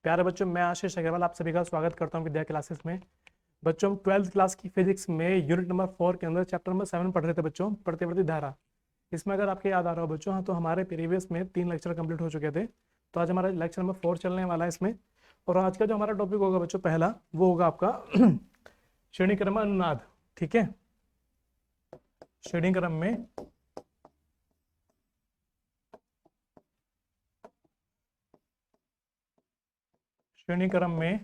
प्यारे बच्चों, मैं आशीष अग्रवाल आप सभी का स्वागत करता हूं विद्या क्लासेस में। बच्चों, हम 12th क्लास की फिजिक्स में यूनिट नंबर 4 के अंदर चैप्टर नंबर 7 पढ़ रहे थे बच्चों, प्रतिवर्ती धारा। इसमें अगर आपके याद आ रहा हो बच्चों, हाँ, तो हमारे प्रीवियस में 3 लेक्चर कंप्लीट हो चुके थे। तो आज हमारा लेक्चर नंबर 4 चलने वाला है इसमें। और आज का जो हमारा टॉपिक होगा बच्चों, पहला वो होगा आपका श्रेणी क्रम में अनुनाद। ठीक है, श्रेणी क्रम में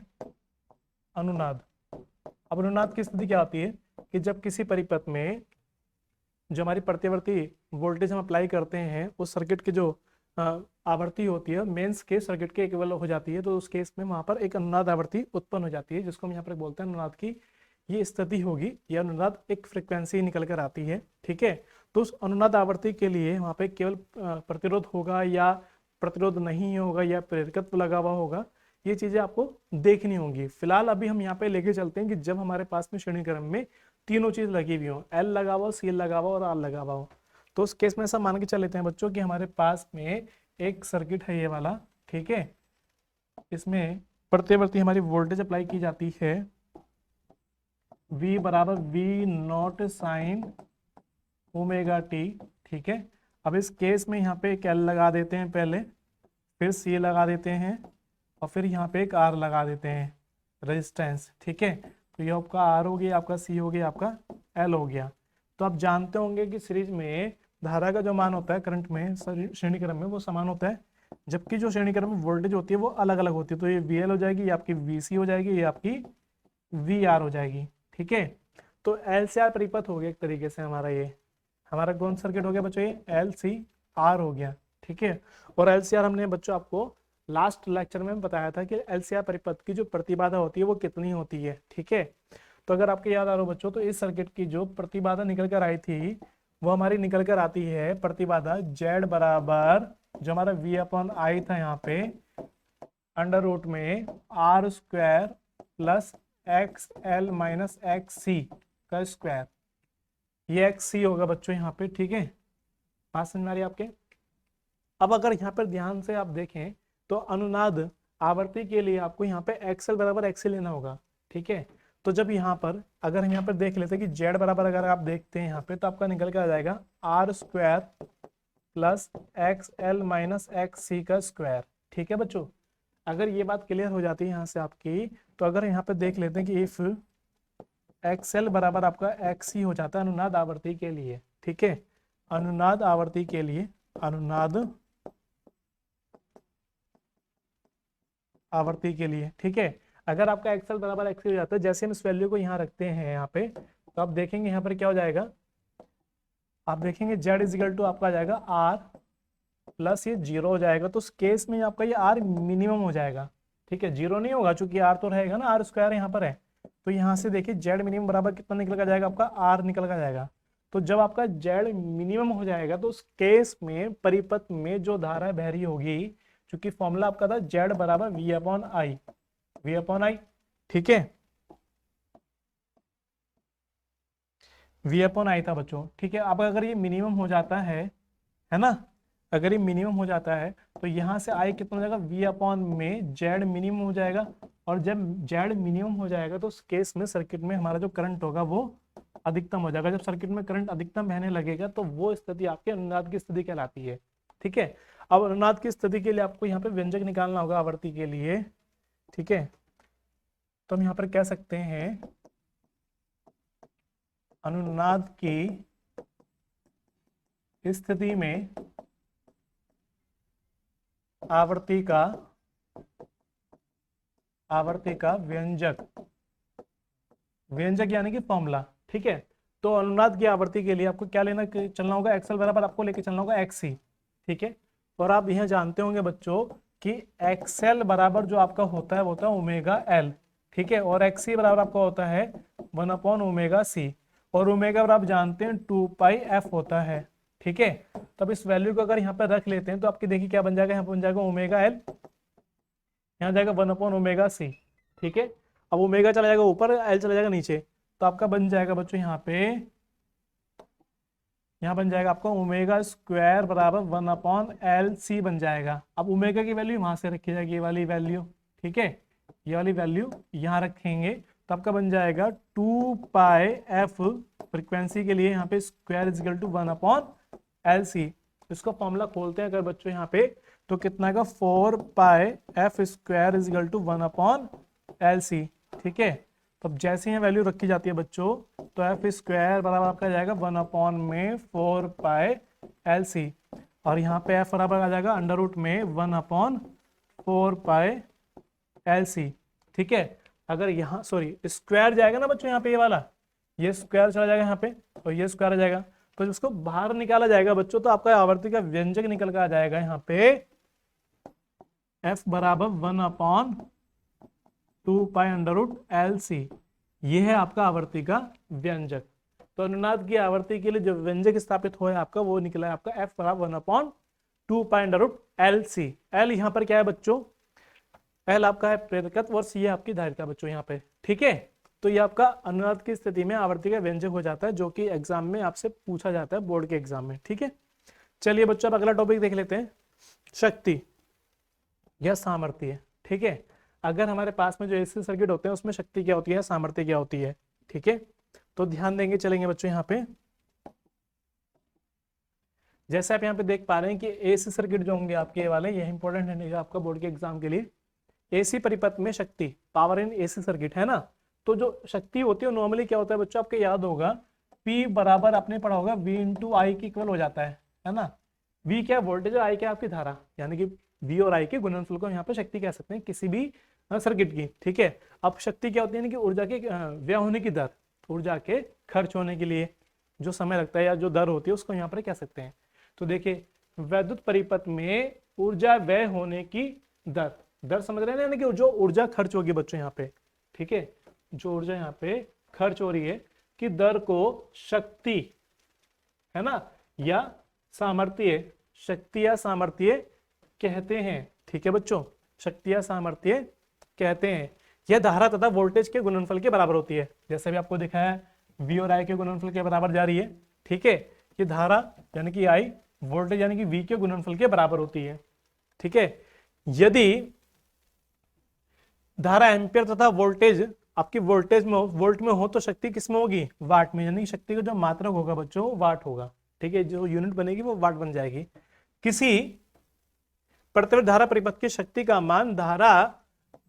अनुनाद। अब अनुनाद की स्थिति क्या होती है कि जब किसी परिपथ में जो हमारी प्रतिवर्ती वोल्टेज हम अप्लाई करते हैं उस सर्किट की जो आवृत्ति होती है मेंस के सर्किट के इक्वल हो जाती है, तो उस केस में वहां पर एक अनुनाद आवृत्ति उत्पन्न हो जाती है, जिसको हम यहाँ पर बोलते हैं अनुनाद की ये स्थिति होगी। यह अनुनाद एक फ्रिक्वेंसी निकल कर आती है। ठीक है, तो उस अनुनाद आवृत्ति के लिए वहां पे केवल प्रतिरोध होगा या प्रतिरोध नहीं होगा या प्रेरकत्व लगा हुआ होगा, ये चीजें आपको देखनी होंगी। फिलहाल अभी हम यहाँ पे लेके चलते हैं कि जब हमारे पास में श्रेणी क्रम में तीनों चीज लगी हुई हो, एल लगा हुआ, सी लगा हुआ और आर लगा हुआ हो, तो उस केस में ऐसा मान के चल लेते हैं बच्चों कि हमारे पास में एक सर्किट है ये वाला। ठीक है, इसमें प्रतिवर्ती हमारी वोल्टेज अप्लाई की जाती है, V बराबर V nought sine omega t. ठीक है, अब इस केस में यहाँ पे एक एल लगा देते हैं पहले, फिर सी लगा देते हैं और फिर यहाँ पे एक आर लगा देते हैं रेजिस्टेंस। ठीक है, तो ये आपका आर हो गया, आपका सी हो गया, आपका एल हो गया। तो आप जानते होंगे कि सीरीज में धारा का जो मान होता है करंट में श्रेणी क्रम में वो समान होता है, जबकि जो श्रेणी क्रम में वोल्टेज होती है वो अलग अलग होती है। तो ये वी एल हो जाएगी, ये आपकी वी सी हो जाएगी, ये आपकी वी आर हो जाएगी। ठीक है, तो एल से आर परिपथ हो गया एक तरीके से हमारा, ये हमारा कौन सर्किट हो गया बच्चों, ये एल सी आर हो गया। ठीक है, और एल सी आर हमने बच्चों आपको लास्ट लेक्चर में बताया था कि एल सी आर परिपथ की जो प्रतिबाधा होती है वो कितनी होती है। ठीक है, तो अगर आपको याद आ रहा हो बच्चों, तो इस सर्किट की जो प्रतिबाधा निकल कर आई थी वो हमारी निकल कर आती है प्रतिबाधा जेड बराबर जो हमारा वी अपॉन आई था यहाँ पे अंडर रूट में R square plus X L minus X C का स्क्वायर। ये एक्स सी होगा बच्चों यहाँ पे। ठीक है, बात समझ में आ रही है आपके। अब अगर यहाँ पर ध्यान से आप देखें तो अनुनाद आवृत्ति के लिए आपको यहाँ पे एक्सएल बराबर एक्सएल लेना होगा। ठीक है, तो जब यहाँ पर अगर हम यहाँ पर देख लेते हैं कि जेड बराबर अगर आप देखते हैं यहाँ पे, तो आपका निकल के आ जाएगा R square plus X L minus X C का स्क्वायर। ठीक है बच्चों, अगर ये बात क्लियर हो जाती है यहाँ से आपकी, तो अगर यहाँ पे देख लेते हैं कि इफ एक्सएल बराबर आपका एक्स सी हो जाता है अनुनाद आवृत्ति के लिए। ठीक है, अनुनाद आवृत्ति के लिए, अनुनाद आवृत्ति के लिए। ठीक है, अगर आपका एक्सएल बराबर एक्स हो जाता है, जैसे हम इस वैल्यू को यहाँ रखते हैं यहाँ पे, तो आप देखेंगे यहाँ पर क्या हो जाएगा, आप देखेंगे जेड इजिकल टू आपका आ जाएगा आर प्लस ये जीरो हो जाएगा। तो उस केस में आपका ये आर मिनिमम हो जाएगा। ठीक है, जीरो नहीं होगा चूंकि आर तो रहेगा ना, आर स्क्वायर यहाँ पर है। तो यहाँ से देखिए जेड मिनिमम बराबर कितना निकल कर जाएगा, आपका आर निकल कर जाएगा। तो जब आपका जेड मिनिमम हो जाएगा तो उस केस में परिपथ में जो धारा बह रही होगी, क्योंकि फॉर्मूला आपका था जेड बराबर V upon I, V upon I. ठीक है, वी अपॉन आई था बच्चों। ठीक है, अब अगर ये मिनिमम हो जाता है ना, अगर ये मिनिमम हो जाता है तो यहाँ से आई कितना हो जाएगा, वी अपॉन में जेड मिनिमम हो जाएगा। और जब जेड मिनिमम हो जाएगा तो उस केस में सर्किट में हमारा जो करंट होगा वो अधिकतम हो जाएगा। जब सर्किट में करंट अधिकतम बहने लगेगा तो वो स्थिति आपके अनुनाद की स्थिति कहलाती है। ठीक है, अब अनुनाद की स्थिति के लिए आपको यहाँ पे व्यंजक निकालना होगा आवृत्ति के लिए। ठीक है, तो हम यहाँ पर कह सकते हैं अनुनाद की स्थिति में आवृत्ति का व्यंजक, व्यंजक यानी कि फॉर्मूला। ठीक है, तो अनुनाद की आवृत्ति के लिए आपको क्या लेना चलना होगा, एक्सएल बराबर आपको लेके चलना होगा एक्स सी। ठीक है, और आप यह जानते होंगे बच्चों कि एक्सएल बराबर जो आपका होता है वो होता है ओमेगा एल। ठीक है, और एक्स सी बराबर आपका होता है 1 अपॉन ओमेगा सी, और ओमेगा बराबर आप जानते हैं 2 पाई एफ होता है। ठीक है, तब इस वैल्यू को अगर यहाँ पर रख लेते हैं तो आपकी देखिए क्या बन जाएगा, यहाँ पर बन जाएगा ओमेगा एल, यहाँ जाएगा 1 अपॉन ओमेगा सी। ठीक है, अब ओमेगा चला जाएगा ऊपर, एल चला जाएगा नीचे, तो आपका बन जाएगा बच्चों यहाँ पे, यहाँ बन जाएगा आपका ओमेगा स्क्वायर बराबर 1 अपॉन एल सी बन जाएगा। अब ओमेगा की वैल्यू वहां से रखी जाएगी, ये वाली वैल्यू। ठीक है, ये वाली वैल्यू यहाँ रखेंगे तो आपका बन जाएगा 2 पाई एफ फ्रीक्वेंसी के लिए यहाँ पे square is equal to 1/LC। इसका फॉर्मूला खोलते हैं अगर बच्चों यहाँ पे, तो कितना का 4 pi F square is equal to 1/LC। ठीक है, तो अब जैसे ही वैल्यू रखी जाती है बच्चों, तो एफ स्क्वायर बराबर आपका जाएगा 1/4 पाई LC, और यहाँ पे एफ बराबर आ जाएगा अंडर रूट में 1/4 पाई LC। ठीक है, अगर यहाँ सॉरी स्क्वायर जाएगा ना बच्चों, यहाँ पे ये वाला, ये स्क्वायर चला जाएगा यहाँ पे और ये स्क्वायर आ जाएगा, तो जब उसको बाहर निकाला जाएगा बच्चों, तो आपका आवर्ती का व्यंजक निकल कर आ जाएगा यहाँ पे f बराबर 1/2 पाई अंडर रूट LC। ये है आपका आवर्ती का व्यंजक। तो अनुनाद की आवर्ती के लिए जो व्यंजक स्थापित हुआ है आपका, वो निकला है आपका f बराबर 1/2 pi under root LC। L यहाँ पर क्या है बच्चों, L आपका है प्रेरकत्व और C है आपकी धारिता बच्चों यहाँ पे। ठीक है, तो ये आपका अनुनाद की स्थिति में आवर्ती का व्यंजक हो जाता है, जो कि एग्जाम में आपसे पूछा जाता है बोर्ड के एग्जाम में। ठीक है, चलिए बच्चों अब अगला टॉपिक देख लेते हैं, शक्ति या सामर्थ्य। ठीक है, अगर हमारे पास में जो एसी सर्किट होते हैं उसमें शक्ति क्या होती है, सामर्थ्य क्या होती है। ठीक है, तो ध्यान देंगे चलेंगे बच्चों यहाँ पे। जैसे आप यहाँ पे देख पा रहे हैं कि एसी सर्किट जो होंगे आपके ये वाले, ये इंपॉर्टेंट है आपका बोर्ड के एग्जाम के लिए। एसी परिपथ में शक्ति, पावर इन एसी सर्किट है ना, तो जो शक्ति होती है नॉर्मली क्या होता है बच्चों, आपको याद होगा P बराबर आपने पढ़ा होगा V इंटू आई के इक्वल हो जाता है ना। V क्या वोल्टेज और I क्या आपकी धारा, यानी कि V और I के गुणनफल को यहाँ पे शक्ति कह सकते हैं किसी भी सर्किट की। ठीक है, अब शक्ति क्या होती है कि ऊर्जा के व्यय होने की दर, ऊर्जा के खर्च होने के लिए जो समय लगता है या जो दर होती है उसको यहाँ पर कह सकते हैं। तो देखिए वैद्युत परिपथ में ऊर्जा व्यय होने की दर, दर समझ रहे हैं, यानी कि जो ऊर्जा खर्च होगी बच्चों यहाँ पे। ठीक है, जो ऊर्जा यहाँ पे खर्च हो रही है कि दर को शक्ति है ना या सामर्थ्य, शक्ति या सामर्थ्य कहते हैं। ठीक है बच्चों, शक्ति या सामर्थ्य कहते हैं। यह धारा तथा वोल्टेज के गुणनफल के बराबर होती है, जैसे भी आपको दिखाया है V और I के गुणनफल के बराबर जा रही है। ठीक है, ये धारा यानी कि I, वोल्टेज यानी कि V के गुणनफल के बराबर होती है। ठीक है, यदि धारा एम्पियर तथा वोल्टेज आपकी वोल्टेज में वोल्ट में हो, तो शक्ति किस में होगी, वाट में, यानी शक्ति का जो मात्रक होगा बच्चों वाट होगा। ठीक है, जो यूनिट बनेगी वो वाट बन जाएगी। किसी प्रतिरोध धारा परिपथ की शक्ति का मान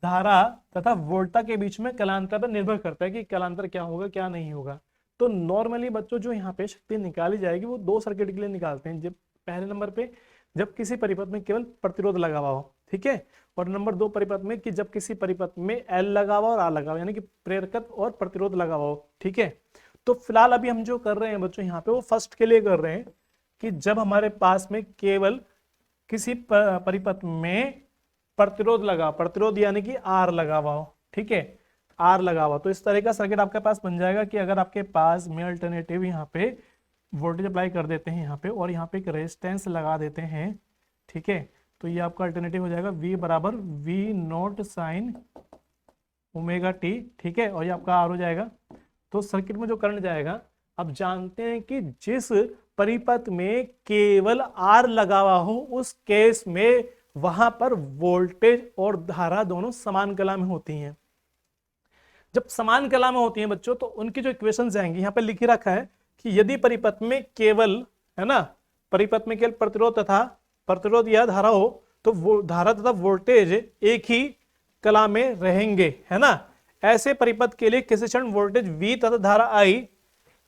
धारा तथा वोल्टता के बीच में कलांतर पर निर्भर करता है कि कलांतर क्या होगा क्या नहीं होगा। तो नॉर्मली बच्चों जो यहाँ पे शक्ति निकाली जाएगी वो दो सर्किट के लिए निकालते हैं। जब पहले नंबर पे जब किसी परिपथ में केवल प्रतिरोध लगा हुआ हो, ठीक है, और नंबर 2 परिपथ में कि जब किसी परिपथ में L लगा हुआ और R लगा हुआ, यानी कि प्रेरकत्व और प्रतिरोध लगा हुआ हो। ठीक है, तो फिलहाल अभी हम जो कर रहे हैं बच्चों यहाँ पे वो फर्स्ट के लिए कर रहे हैं कि जब हमारे पास में केवल किसी परिपथ में प्रतिरोध लगा, प्रतिरोध यानी कि R लगा हुआ हो। ठीक है, R लगा हुआ, तो इस तरह का सर्किट आपके पास बन जाएगा कि अगर आपके पास में अल्टरनेटिव यहाँ पे वोल्टेज अप्लाई कर देते हैं यहाँ पे और यहाँ पे एक रेजिस्टेंस लगा देते हैं। ठीक है, तो ये आपका अल्टरनेटिव हो जाएगा V बराबर V naught sine omega t. ठीक है, और ये आपका R हो जाएगा। तो सर्किट में जो करंट जाएगा, अब जानते हैं कि जिस परिपथ में केवल R लगा हुआ हो उस केस में वहां पर वोल्टेज और धारा दोनों समान कला में होती हैं। जब समान कला में होती हैं बच्चों, तो उनकी जो इक्वेशंस आएंगी यहाँ पे लिखी रखा है कि यदि परिपथ में केवल है ना, परिपथ में केवल प्रतिरोध या धारा हो, तो वो धारा तथा वोल्टेज एक ही कला में रहेंगे, है ना। ऐसे परिपथ के लिए किसी क्षण वोल्टेज V तथा धारा I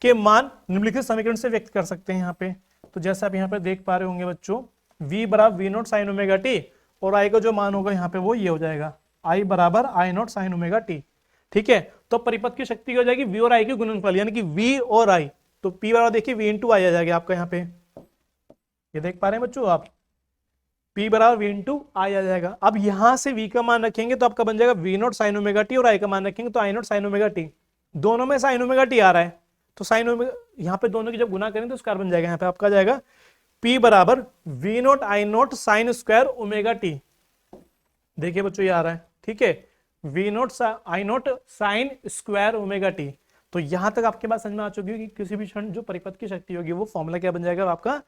के मान निम्नलिखित समीकरण से व्यक्त कर सकते हैं यहाँ पे। तो जैसे आप यहाँ पे देख पा रहे होंगे बच्चों, V बराबर V naught sine omega t और I का जो मान होगा यहाँ पे वो ये हो जाएगा I बराबर I nought sine omega t. ठीक है, तो परिपथ की शक्ति हो जाएगी V और I के गुणनफल, यानी कि V और I, तो P बराबर देखिए V इंटू I आ जाएगा आपका यहाँ पे, ये देख पा रहे हैं बच्चों आप, P बराबर V इंटू I आ जाएगा। अब यहां से V का मान रखेंगे तो आपका बन जाएगा V naught sine omega t और I का मान रखेंगे तो I nought sine omega T. दोनों में साइन ओमेगा टी आ रहा है, तो साइन ओमेगा यहाँ पे दोनों की जब गुना करें तो स्क्वायर बन जाएगा। यहाँ पे आपका जाएगा P बराबर V not I nought sign square omega T. देखिए बच्चों ये आ रहा है, ठीक है, V not I nought sign square omega T. तो यहां तक आपके पास समझ में आ चुकी है कि किसी भी क्षण जो परिपथ की शक्ति होगी वो फॉर्मूला क्या बन जाएगा आपका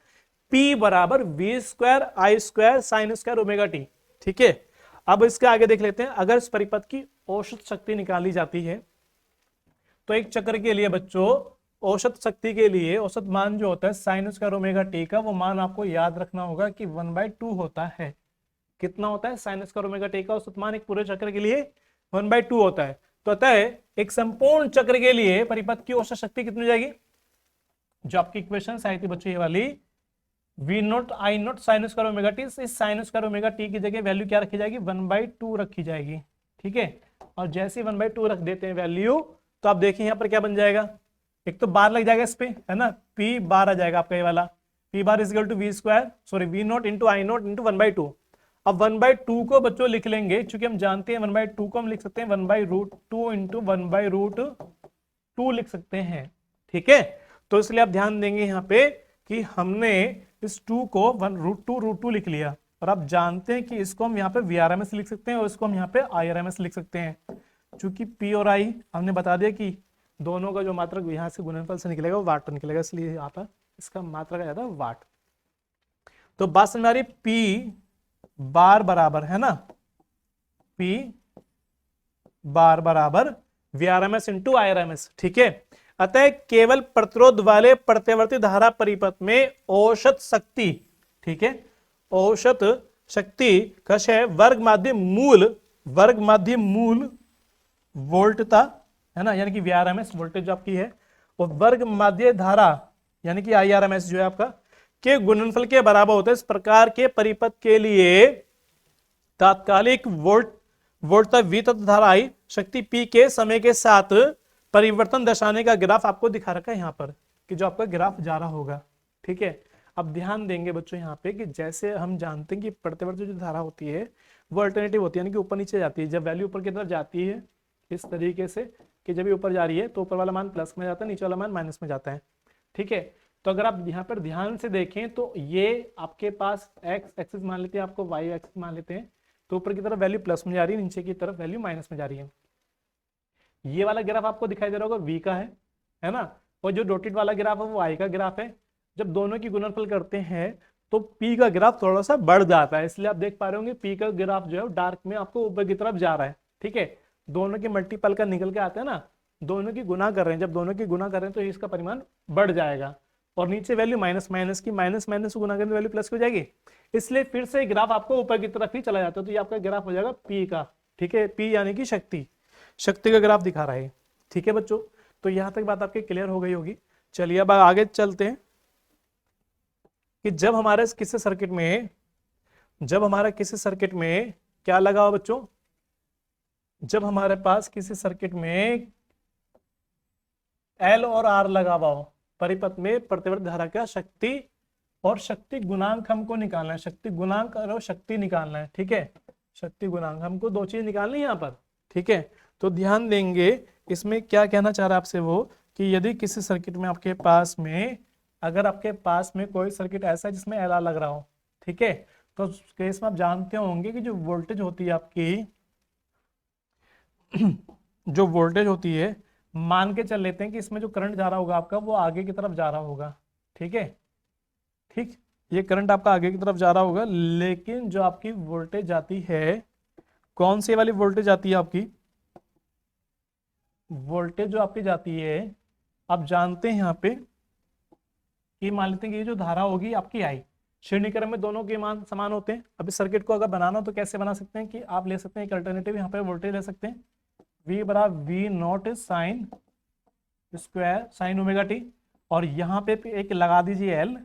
P बराबर V square I square sine square omega t. ठीक है, अब इसके आगे देख लेते हैं, अगर इस परिपथ की औसत शक्ति निकाली जाती है तो एक चक्र के लिए बच्चों औसत शक्ति के लिए औसत मान जो होता है साइन स्क्वायर ओमेगा टी का, वो मान आपको याद रखना होगा कि 1/2 होता है। कितना होता है साइन स्क्वायर ओमेगा टी का औसत मान एक पूरे चक्र के लिए 1/2 होता है। तो अतः एक संपूर्ण चक्र के लिए परिपथ की औसत शक्ति कितनी हो जाएगी, जो आपकी इक्वेशन आई थी बच्चों ये वाली, V0 I0 sign square omega T, इस साइन स्क्वायर ओमेगा टी की जगह वैल्यू क्या रखी जाएगी 1/2 रखी जाएगी। ठीक है, और जैसे ही 1/2 रख देते हैं वैल्यू, तो आप देखिए यहाँ पर क्या बन जाएगा, एक तो बार लग जाएगा इस पे, है ना, P बार आ जाएगा आपका ये वाला, P bar is equal to V square sorry V0 into I0 into 1/2। अब 1/2 को बच्चों लिख लेंगे, क्योंकि हम जानते हैं 1/2 को हम लिख सकते हैं 1/√2 इंटू 1/√2 लिख सकते हैं। ठीक है, तो इसलिए आप ध्यान देंगे यहाँ पे कि हमने इस 2 को 1√2 लिख लिया, और आप जानते हैं कि इसको हम यहाँ पे VRMS लिख सकते हैं और इसको हम यहाँ पे IRMS लिख सकते हैं। चूंकि P और I हमने बता दिया कि दोनों का जो मात्रक यहाँ से गुणनफल से निकलेगा वो वाट निकलेगा, इसलिए यहाँ पर इसका मात्रक आ जाता है वाट। तो बात समझ आ रही, P बार बराबर है ना, P बार बराबर VRMS इंटू IRMS। ठीक है, अतः केवल प्रतिरोध वाले प्रत्यावर्ती धारा परिपथ में औसत शक्ति, ठीक है, औसत शक्ति कश है वर्ग माध्य मूल वोल्टता, है ना, यानी कि VRMS वोल्टेज जो आपकी है, और वर्ग माध्य धारा यानी कि IRMS जो है आपका के गुणनफल के बराबर होता है। इस प्रकार के परिपथ के लिए तात्कालिक वोल्टता V तथा धारा I शक्ति P के समय के साथ परिवर्तन दर्शाने का ग्राफ आपको दिखा रखा है यहाँ पर, कि जो आपका ग्राफ जा रहा होगा। ठीक है, अब ध्यान देंगे बच्चों यहाँ पे कि जैसे हम जानते हैं कि प्रतिवर्ती जो धारा होती है वो अल्टरनेटिव होती है, यानी कि ऊपर नीचे जाती है। जब वैल्यू ऊपर की तरफ जाती है इस तरीके से कि जब ये ऊपर जा रही है तो ऊपर वाला मान प्लस में जाता है, नीचे वाला मान माइनस में जाता है। ठीक है, तो अगर आप यहाँ पर ध्यान से देखें तो ये आपके पास एक्स एक्सिस मान लेते हैं, आपको वाई एक्सिस मान लेते हैं, तो ऊपर की तरफ वैल्यू प्लस में जा रही है, नीचे की तरफ वैल्यू माइनस में जा रही है। ये वाला ग्राफ आपको दिखाई दे रहा होगा V का है ना, और जो डॉटेड वाला ग्राफ है वो I का ग्राफ है। जब दोनों की गुणनफल करते हैं तो P का ग्राफ थोड़ा सा बढ़ जाता है, इसलिए आप देख पा रहे होंगे P का ग्राफ जो है डार्क में आपको ऊपर की तरफ जा रहा है। ठीक है, दोनों के मल्टीपल का निकल के आते हैं ना, दोनों की गुना कर रहे हैं, जब दोनों की गुना कर रहे हैं तो इसका परिमाण बढ़ जाएगा, और नीचे वैल्यू माइनस की माइनस को गुना करें तो वैल्यू प्लस हो जाएगी, इसलिए फिर से ग्राफ आपको ऊपर की तरफ ही चला जाता है। तो ये आपका ग्राफ हो जाएगा P का। ठीक है, P यानी कि शक्ति का ग्राफ दिखा रहा है। ठीक है बच्चों, तो यहां तक बात आपकी क्लियर हो गई होगी। चलिए अब आगे चलते हैं कि जब हमारे किसी सर्किट में क्या लगा हो बच्चों, जब हमारे पास किसी सर्किट में L और R लगा हुआ हो, परिपथ में प्रतिवर्ती धारा का शक्ति और शक्ति गुणांक हमको निकालना है, शक्ति गुणांक और शक्ति निकालना है। ठीक है, शक्ति गुणांक हमको दो चीज निकालनी है यहाँ पर। ठीक है, तो ध्यान देंगे इसमें क्या कहना चाह रहा है आपसे वो, कि यदि किसी सर्किट में आपके पास में, अगर आपके पास में कोई सर्किट ऐसा है जिसमें LR लग रहा हो, ठीक है, तो उस केस में आप जानते होंगे कि जो वोल्टेज होती है आपकी जो वोल्टेज होती है, मान के चल लेते हैं कि इसमें जो करंट जा रहा होगा आपका वो आगे की तरफ जा रहा होगा। ठीक है, ठीक, ये करंट आपका आगे की तरफ जा रहा होगा, लेकिन जो आपकी वोल्टेज जाती है, कौन सी वाली वोल्टेज आती है आपकी, वोल्टेज जो आपकी जाती है, आप जानते हैं यहाँ पे कि मान लेते हैं कि ये जो धारा होगी आपकी I, श्रेणी क्रम में दोनों के मान समान होते हैं। अब इस सर्किट को अगर बनाना तो कैसे बना सकते हैं कि आप ले सकते हैं एक अल्टरनेटिव, यहाँ पे वोल्टेज ले सकते हैं V बराबर V0 sine square sine omega t, और यहाँ पे एक लगा दीजिए L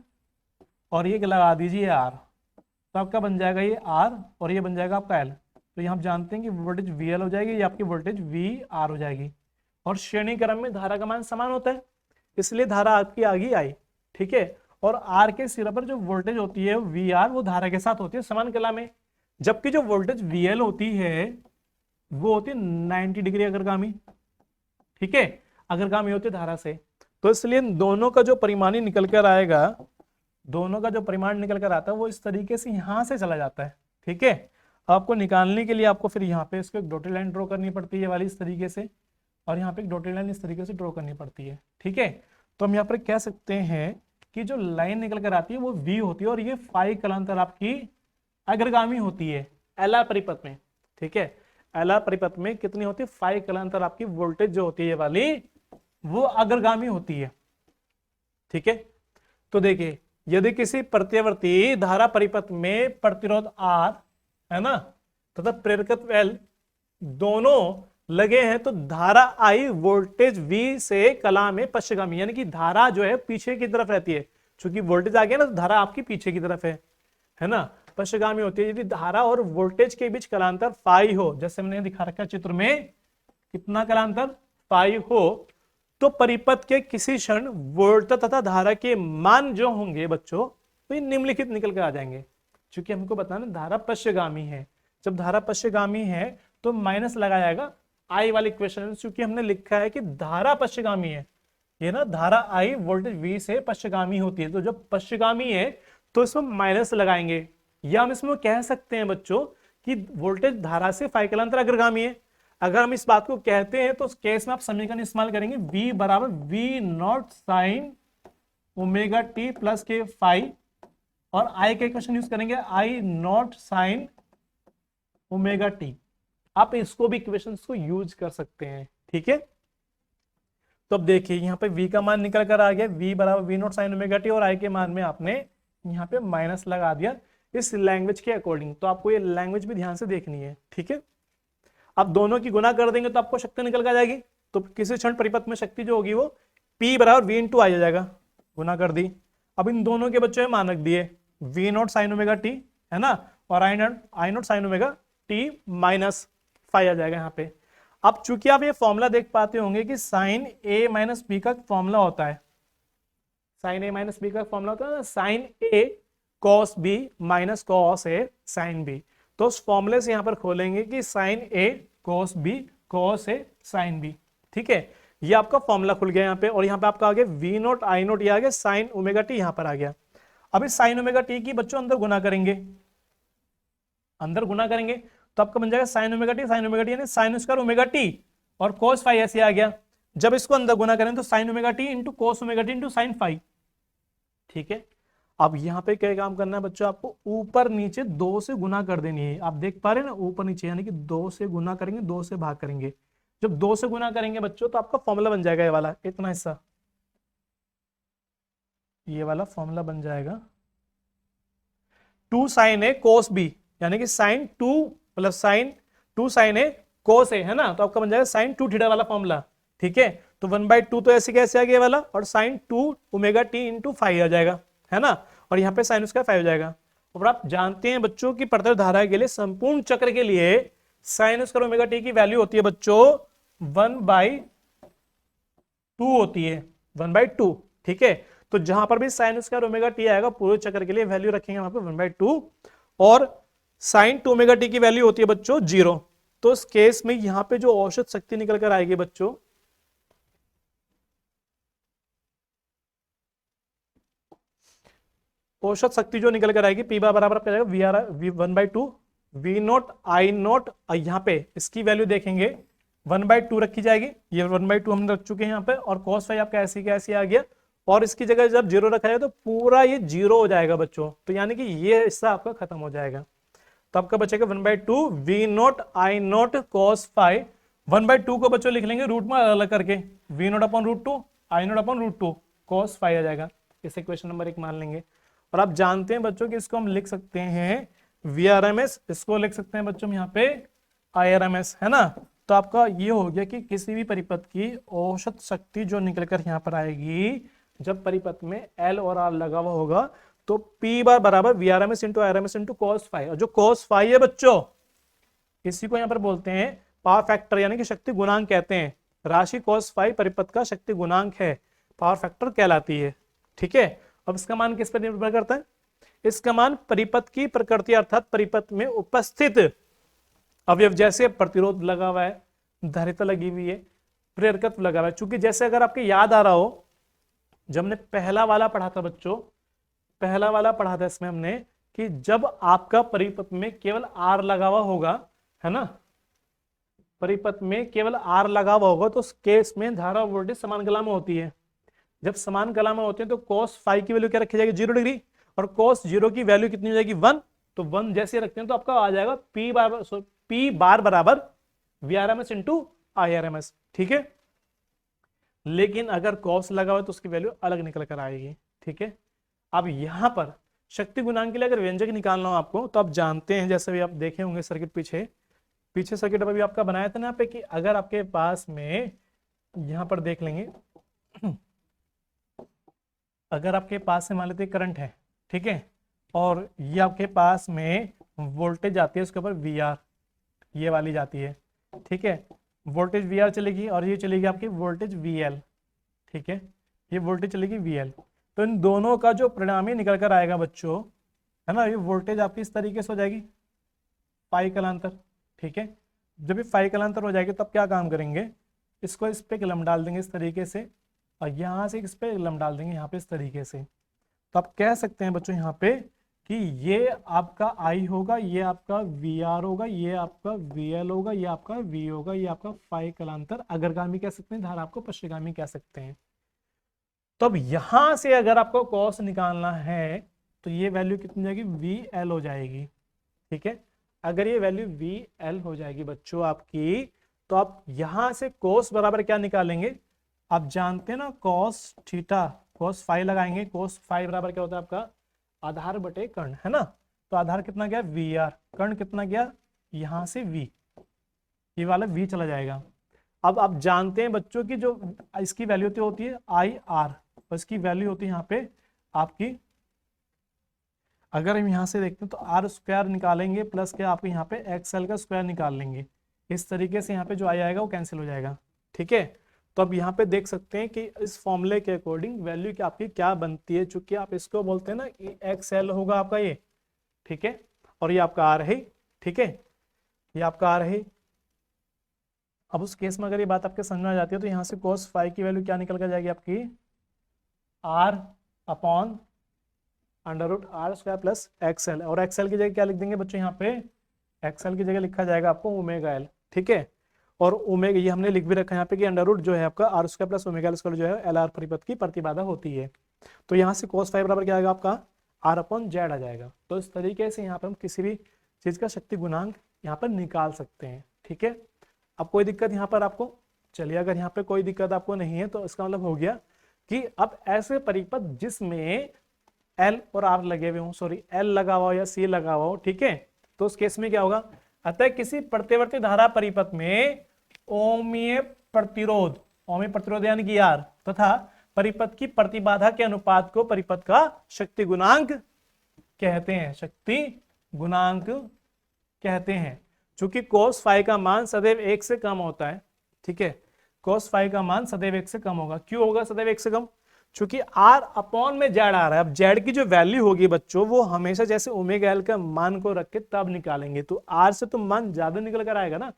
और एक लगा दीजिए R, तो आपका बन जाएगा ये R और ये बन जाएगा आपका L। तो यहाँ आप जानते हैं कि वोल्टेज VL हो जाएगी, ये आपकी वोल्टेज VR हो जाएगी, और श्रेणी क्रम में धारा का मान समान होता है, इसलिए धारा आपकी आ गई I। ठीक है, और R के सिरे पर जो वोल्टेज होती है VR, वो धारा के साथ होती है समान कला में, जबकि जो वोल्टेज VL होती है वो होती है 90 डिग्री अग्रगामी। ठीक है, अग्रगामी होती है धारा से, तो इसलिए दोनों का जो परिमाणी निकल कर आएगा, दोनों का जो परिमाण निकल कर आता है वो इस तरीके से यहां से चला जाता है। ठीक है, आपको निकालने के लिए आपको फिर यहाँ पे इसको एक डॉटेड लाइन ड्रॉ करनी पड़ती है वाली इस तरीके से, और यहाँ पे एक डॉटेड लाइन इस तरीके से ड्रॉ करनी पड़ती है। ठीक है, तो हम यहाँ पर कह सकते हैं कि जो लाइन निकल कर आती है वो V होती है, और ये फाई कलांतर आपकी अग्रगामी होती है LR परिपथ में। ठीक है। एल आर परिपथ में कितनी होती है, फाई कलांतर आपकी वोल्टेज जो होती है ये वाली वो अग्रगामी होती है। ठीक है, तो देखिए यदि किसी प्रत्यावर्ती धारा परिपथ में प्रतिरोध आर है ना तथा प्रेरकत्व एल दोनों लगे हैं तो धारा आई वोल्टेज वी से कला में पश्चिगामी, यानी कि धारा जो है पीछे की तरफ रहती है, क्योंकि वोल्टेज आ गया ना तो धारा आपकी पीछे की तरफ है ना, पश्चिगामी होती है। यदि धारा और वोल्टेज के बीच कलांतर फाई हो, जैसे हमने दिखा रखा चित्र में, कितना कलांतर फाई हो, तो परिपथ के किसी क्षण वोल्टेज तथा धारा के मान जो होंगे बच्चों तो ये निम्नलिखित निकल कर आ जाएंगे, क्योंकि हमको बताना धारा पश्चिगामी है। जब धारा पश्चिगामी है तो माइनस लगाया जाएगा आई वाले इक्वेशन, क्योंकि हमने लिखा है कि धारा पश्चिगामी है, ये ना धारा आई वोल्टेज वी से पश्चिगामी होती है, तो जब पश्चिगामी है तो इसमें माइनस लगाएंगे, या हम इसमें कह सकते हैं बच्चों कि वोल्टेज धारा से फाई कलांतर अग्रगामी है। अगर हम इस बात को कहते हैं तो उस केस में आप समीकरण इस्तेमाल करेंगे V बराबर V nought sine omega t plus के फाई, और I का इक्वेशन यूज करेंगे I nought sine omega t. आप इसको भी इक्वेशंस को यूज कर सकते हैं। ठीक है, तो अब देखिए यहाँ पे V का मान निकल कर आ गया, V बराबर V nought sine omega t, और I के मान में आपने यहाँ पे माइनस लगा दिया इस लैंग्वेज के अकॉर्डिंग। तो आपको ये लैंग्वेज भी ध्यान से देखनी है। ठीक है, अब दोनों की गुना कर देंगे तो आपको शक्ति निकल कर आ जाएगी, तो किसी क्षण परिपथ में शक्ति जो होगी वो P बराबर V इंटू आई आ जाएगा, गुना कर दी। अब इन दोनों के बच्चों में मानक दिए V naught sine omega T है ना, और I naught sine omega T minus five आ जाएगा यहाँ पे। अब चूंकि आप ये फॉर्मूला देख पाते होंगे कि साइन ए माइनस बी का फॉर्मूला होता है, साइन ए माइनस बी का फॉर्मूला होता है sign A cos B minus cos A sine B. तो उस फॉर्मूले से यहां पर खोलेंगे कि sign A cos B cos A sine B. ठीक है, ये आपका फॉर्मूला खुल गया यहाँ पे, और यहाँ पे आपका आ गया वी नोट आई नोट, ये आ गया साइन ओमेगा टी यहाँ पर आ गया। अब इस साइन ओमेगा टी की बच्चों अंदर गुना करेंगे, अंदर गुना करेंगे तो आपका बन जाएगा साइन ओमेगा टी यानी साइन स्क्वायर ओमेगा टी, और कॉस फाई ऐसे आ गया। जब इसको अंदर गुना करें तो sine omega T into cos omega T into sine phi. ठीक है, अब यहाँ पे क्या काम करना है बच्चों, आपको ऊपर नीचे 2 से गुना कर देनी है। आप देख पा रहे हैं ना, ऊपर नीचे यानी कि 2 से गुना करेंगे, 2 से भाग करेंगे। जब 2 से गुना करेंगे बच्चों तो आपका फॉर्मूला बन जाएगा ये वाला, इतना हिस्सा, ये वाला फॉर्मूला बन जाएगा 2 साइन ए कोस बी, यानी कि साइन 2 प्लस साइन 2 साइन ए कोस ए है ना, तो आपका बन जाएगा साइन 2 थीटा वाला फॉर्मूला। ठीक है, तो 1/2 तो ऐसे कैसे आ गया वाला, और sine 2 omega T into five आ जाएगा है ना, और यहाँ पे साइन उसका 5 हो जाएगा। और आप जानते हैं बच्चों की प्रतिरोध धारा के लिए संपूर्ण चक्र के लिए साइन स्क्वायर ओमेगा टी की वैल्यू होती है बच्चों 1/2 होती है, 1/2। ठीक है, तो जहां पर भी साइन स्क्वायर ओमेगा टी आएगा पूरे चक्र के लिए वैल्यू रखेंगे वहां पे 1/2, और साइन 2 ओमेगा टी की वैल्यू होती है बच्चों 0। तो इस केस में यहां पे जो औसत शक्ति निकल कर आएगी बच्चों, औसत शक्ति जो निकल कर आएगी पी बराबर आपका जाएगा V R 1/2 V note I nought, यहाँ पे इसकी वैल्यू देखेंगे 1/2 रखी जाएगी, ये 1/2 हम रख चुके हैं यहाँ पे, और cos फाई आपका ऐसी कैसी आ गया, और इसकी जगह जब 0 रखा जाए तो पूरा ये 0 हो जाएगा बच्चों, तो यानी कि ये हिस्सा आपका खत्म हो जाएगा। तो आपका बचेगा 1/2 V note I naught cos phi. 1/2 को बच्चों लिख लेंगे रूट में अलग करके, V naught upon √2 I naught upon √2 cos phi आ जाएगा, इसे क्वेश्चन नंबर 1 मान लेंगे। और आप जानते हैं बच्चों कि इसको हम लिख सकते हैं VRMS, इसको लिख सकते हैं बच्चों यहाँ पे IRMS है ना। तो आपका ये हो गया कि किसी भी परिपथ की औसत शक्ति जो निकलकर यहाँ पर आएगी जब परिपथ में L और R लगा हुआ होगा, तो P बार बराबर VRMS into IRMS into cos phi, और जो cos फाई है बच्चों इसी को यहाँ पर बोलते हैं पावर फैक्टर, यानी कि शक्ति गुणांक कहते हैं। राशि cos फाई परिपथ का शक्ति गुणांक है, पावर फैक्टर कहलाती है। ठीक है, अब इसका मान किस पर निर्भर करता है, इसका मान परिपथ की प्रकृति अर्थात परिपथ में उपस्थित अवयव, जैसे प्रतिरोध लगा हुआ है, धारिता लगी हुई है, प्रेरकत्व लगा हुआ है। चूंकि जैसे अगर आपके याद आ रहा हो जब हमने पहला वाला पढ़ा था बच्चों, पहला वाला पढ़ा था इसमें हमने कि जब आपका परिपथ में केवल आर लगा हुआ होगा है ना, परिपथ में केवल आर लगा हुआ होगा तो उस केस में धारा वोल्टेज समान कला में होती है। जब समान कला में होते हैं तो cos फाई की वैल्यू क्या रखी जाएगी 0 डिग्री, और cos 0 की वैल्यू कितनी हो जाएगी 1, तो 1 जैसे रखते हैं तो आपका आ जाएगा P बराबर P बार बराबर VRMS इंटू IRMS, ठीक है। लेकिन अगर कॉस लगा हुआ तो उसकी वैल्यू अलग निकल कर आएगी, ठीक है। अब यहां पर शक्ति गुणांक के लिए अगर व्यंजक निकालना हो आपको तो आप जानते हैं, जैसे भी आप देखे होंगे सर्किट पीछे पीछे सर्किट अभी आपका बनाया था ना यहाँ पे, कि अगर आपके पास में यहां पर देख लेंगे अगर आपके पास में मान लेते करंट है, ठीक है, और ये आपके पास में वोल्टेज आती है उसके ऊपर VR, ये वाली जाती है, ठीक है। वोल्टेज VR चलेगी और ये चलेगी आपकी वोल्टेज VL, ठीक है, ये वोल्टेज चलेगी VL। तो इन दोनों का जो परिणामी निकल कर आएगा बच्चों, है ना, ये वोल्टेज आपकी इस तरीके से हो जाएगी पाई कलांतर, ठीक है। जब ये पाई कलांतर हो जाएगी तब क्या काम करेंगे, इसको इस पे कलम डाल देंगे इस तरीके से, और यहाँ से इस पे कलम डाल देंगे यहाँ पे इस तरीके से। तो आप कह सकते हैं बच्चों यहाँ पे कि ये आपका I होगा, ये आपका VR होगा, ये आपका VL होगा, ये आपका V होगा, ये आपका पाई कलांतर अग्रगामी कह सकते हैं, धारा आपको पश्चिमगामी कह सकते हैं। तो अब यहां से अगर आपको कॉस निकालना है तो ये वैल्यू कितनी जाएगी, VL हो जाएगी, ठीक है। अगर ये वैल्यू VL हो जाएगी बच्चों आपकी, तो आप यहां से कॉस बराबर क्या निकालेंगे, आप जानते हैं ना कॉस थीटा, कॉस फाई लगाएंगे, कॉस फाई बराबर क्या होता है आपका आधार बटे कर्ण, है ना। तो आधार कितना गया VR, कर्ण कितना गया यहां से V, ये वाला V चला जाएगा। अब आप जानते हैं बच्चों की जो इसकी वैल्यू होती है IR, और इसकी वैल्यू होती है यहाँ पे आपकी, अगर हम यहाँ से देखते हैं तो आर स्क्वायर निकालेंगे प्लस क्या आपको यहाँ पे XL का स्क्वायर निकाल लेंगे, इस तरीके से यहाँ पे जो आई आएगा वो कैंसिल हो जाएगा, ठीक है। तो अब यहाँ पे देख सकते हैं कि इस फॉर्मूले के अकॉर्डिंग वैल्यू की आपकी क्या बनती है, चूंकि आप इसको बोलते हैं ना XL होगा आपका ये, ठीक है, और ये आपका R है, ठीक है, ये आपका R है। अब उस केस में अगर ये बात आपके समझ में आ जाती है तो यहाँ से cos फाई की वैल्यू क्या निकल कर जाएगी आपकी R upon √R square plus XL, और XL की जगह क्या लिख देंगे बच्चों यहाँ पे, XL की जगह लिखा जाएगा आपको ओमेगा L, ठीक है। और ओमेगा ये हमने लिख भी रखा है यहाँ पे कि अंडर जो है आपका R square plus omega L square जो है LR परिपथ की प्रतिबाधा होती है। तो यहाँ से cos फाई बराबर क्या आएगा आपका R अपॉन Z आ जाएगा। तो इस तरीके से यहाँ पर हम किसी भी चीज का शक्ति गुणांक यहाँ पर निकाल सकते हैं, ठीक है। अब कोई दिक्कत यहाँ पर आपको, चलिए अगर यहाँ पे कोई दिक्कत आपको नहीं है तो इसका मतलब हो गया कि अब ऐसे परिपथ जिसमें L और R लगे हुए हो, सॉरी L लगा हुआ या C लगा हुआ हो, ठीक है, तो उस केस में क्या होगा, अतः किसी प्रतिवर्ती धारा परिपथ में ओमीय प्रतिरोध यानी कि R तथा परिपथ की प्रतिबाधा के अनुपात को परिपथ का शक्ति गुणांक कहते हैं, शक्ति गुणांक कहते हैं। चूंकि cos फाई का मान सदैव 1 से कम होता है, ठीक है, cos फाई का मान सदैव 1 से कम होगा। क्यों होगा सदैव 1 से कम, चूंकि R अपॉन में Z आ रहा है। अब Z की जो वैल्यू होगी बच्चों वो हमेशा जैसे ओमेगा L का मान को रख के तब निकालेंगे, तो R से तो मान ज्यादा निकल कर आएगा ना,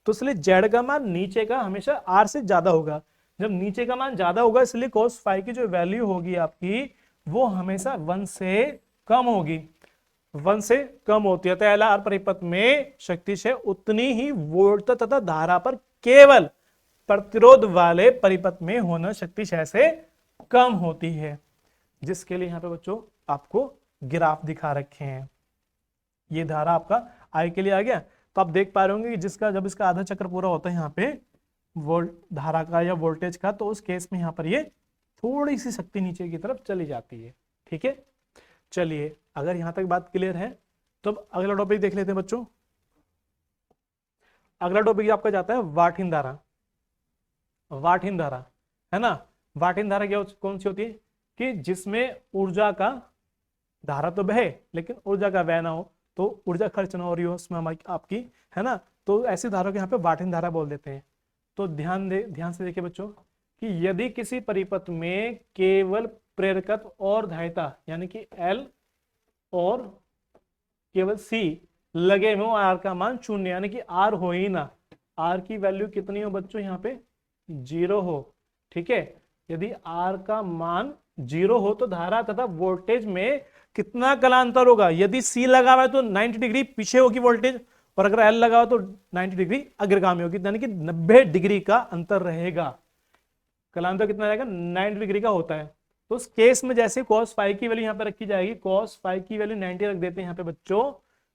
तो इसलिए Z का मान नीचे का हमेशा R से ज्यादा होगा। जब नीचे का मान ज्यादा होगा इसलिए cos फाई की जो वैल्यू होगी आपकी वो हमेशा 1 से कम होगी, 1 से कम होती है। तो LR परिपथ में शक्तिशय उतनी ही वोल्ट तथा धारा पर केवल प्रतिरोध वाले परिपथ में होना शक्तिशय से कम होती है, जिसके लिए यहाँ पे बच्चों आपको ग्राफ दिखा रखे हैं। ये धारा आपका I के लिए आ गया। तो आप देख पा रहे होंगे कि जिसका जब इसका आधा चक्र पूरा होता है यहाँ पे वोल्ट धारा का या वोल्टेज का, तो उस केस में यहाँ पर ये थोड़ी सी शक्ति नीचे की तरफ चली जाती है, ठीक है। चलिए अगर यहां तक बात क्लियर है तो अब अगला टॉपिक देख लेते हैं बच्चों। अगला टॉपिक आपका जाता है वाटहीन धारा। वाटहीन धारा है ना, वाटहीन धारा क्या कौन सी होती है कि जिसमें ऊर्जा का धारा तो बहे लेकिन ऊर्जा का व्यय ना हो, तो ऊर्जा खर्च ना हो रही हो उसमें आपकी, है ना, तो ऐसी धारा को यहाँ पे वाटहीन धारा बोल देते हैं। तो ध्यान से देखिए बच्चों कि यदि किसी परिपथ में केवल प्रेरकत्व और धारिता यानी कि L और केवल C लगे हो, R का मान 0 यानी कि R हो ही ना, R की वैल्यू कितनी हो बच्चों यहाँ पे 0 हो, ठीक है। यदि R का मान 0 हो तो धारा तथा वोल्टेज में कितना कलांतर होगा, यदि C लगा हुआ है तो 90 डिग्री पीछे होगी वोल्टेज, और अगर L लगा हो तो 90 डिग्री अग्रगामी होगी, यानी कि 90 डिग्री का अंतर रहेगा। कलांतर कितना रहेगा 90 डिग्री का होता है। तो उस केस में जैसे cos फाई की वैल्यू यहाँ पे रखी जाएगी, cos फाई की वैल्यू 90 रख देते हैं यहाँ पे बच्चों,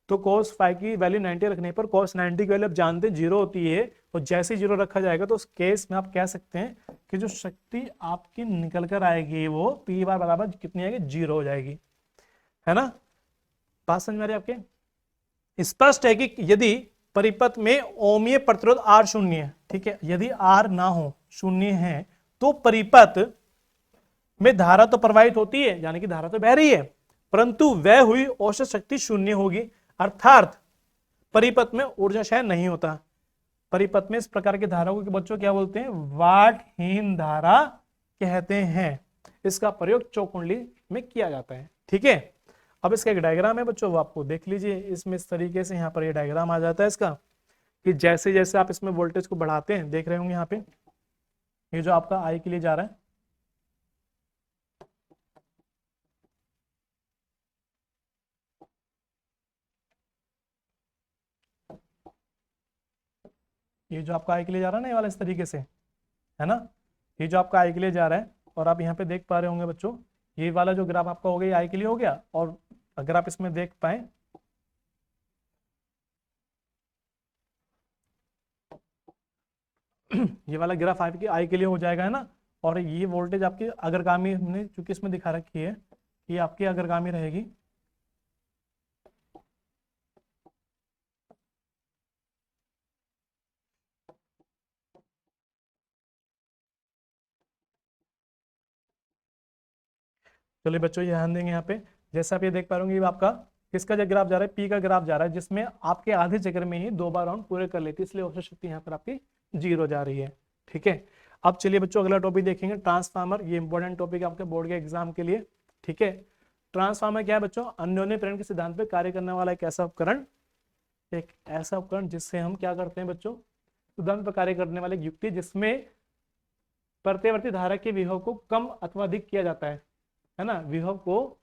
तो cos फाइव की वैल्यू 90 रखने पर cos 90 की वैल्यू आप जानते हैं 0 होती है, और जैसे ही 0 रखा जाएगा तो उस केस में आप कह सकते हैं कि जो शक्ति आपकी निकल कर आएगी वो P बार बराबर कितनी आएगी, 0 हो जाएगी, है ना। बात समझ में आ रही है आपके। स्पष्ट है कि यदि परिपथ में ओमीय प्रतिरोध R शून्य है, ठीक है, यदि R ना हो, शून्य है, तो परिपथ में धारा तो प्रवाहित होती है, यानी कि धारा तो बह रही है, परंतु वह हुई औसत शक्ति शून्य होगी, अर्थात परिपथ में ऊर्जा क्षय नहीं होता। परिपथ में इस प्रकार की धाराओं को बच्चों क्या बोलते हैं, वाटहीन धारा कहते हैं। इसका प्रयोग चौकुंडली में किया जाता है, ठीक है। अब इसका एक डायग्राम है बच्चों, वो आपको देख लीजिए। इसमें इस तरीके से यहाँ पर ये डायग्राम आ जाता है इसका, कि जैसे जैसे आप इसमें वोल्टेज को बढ़ाते हैं, देख रहे होंगे यहाँ पे, ये जो आपका आई के लिए जा रहा है, ये जो आपका आई के लिए जा रहा है ना, ये वाला इस तरीके से, है ना, ये जो आपका आई के लिए जा रहा है, और आप यहाँ पे देख पा रहे होंगे बच्चों, ये वाला जो ग्राफ आपका हो गया, ये आई के लिए हो गया। और अगर आप इसमें देख पाए, ये वाला ग्राफ आई के लिए हो जाएगा, है ना। और ये वोल्टेज आपकी अग्रगामी हमने चूंकि इसमें दिखा रखी है, ये आपकी अग्रगामी रहेगी, चलिए बच्चों ये ध्यान देंगे यहाँ पे। जैसे आप ये देख पा रहे होंगे, ये आपका किसका जो ग्राफ जा रहा है, पी का ग्राफ जा रहा है, जिसमें आपके आधे चक्र में ही 2 बार राउंड पूरे कर लेती है, इसलिए औसत शक्ति यहाँ पर आपकी 0 जा रही है, ठीक है। अब चलिए बच्चों अगला टॉपिक देखेंगे, ट्रांसफार्मर। ये इंपॉर्टेंट टॉपिक है आपके बोर्ड के एग्जाम के लिए, ठीक है। ट्रांसफार्मर क्या है बच्चों, अन्योन्य प्रेरण के सिद्धांत पर कार्य करने वाला एक ऐसा उपकरण, एक ऐसा उपकरण जिससे हम क्या करते हैं बच्चों, सिद्धांत पर कार्य करने वाले युक्ति जिसमें प्रत्यवर्ती धारा के विभव को कम अथवा अधिक किया जाता है ना, विभव को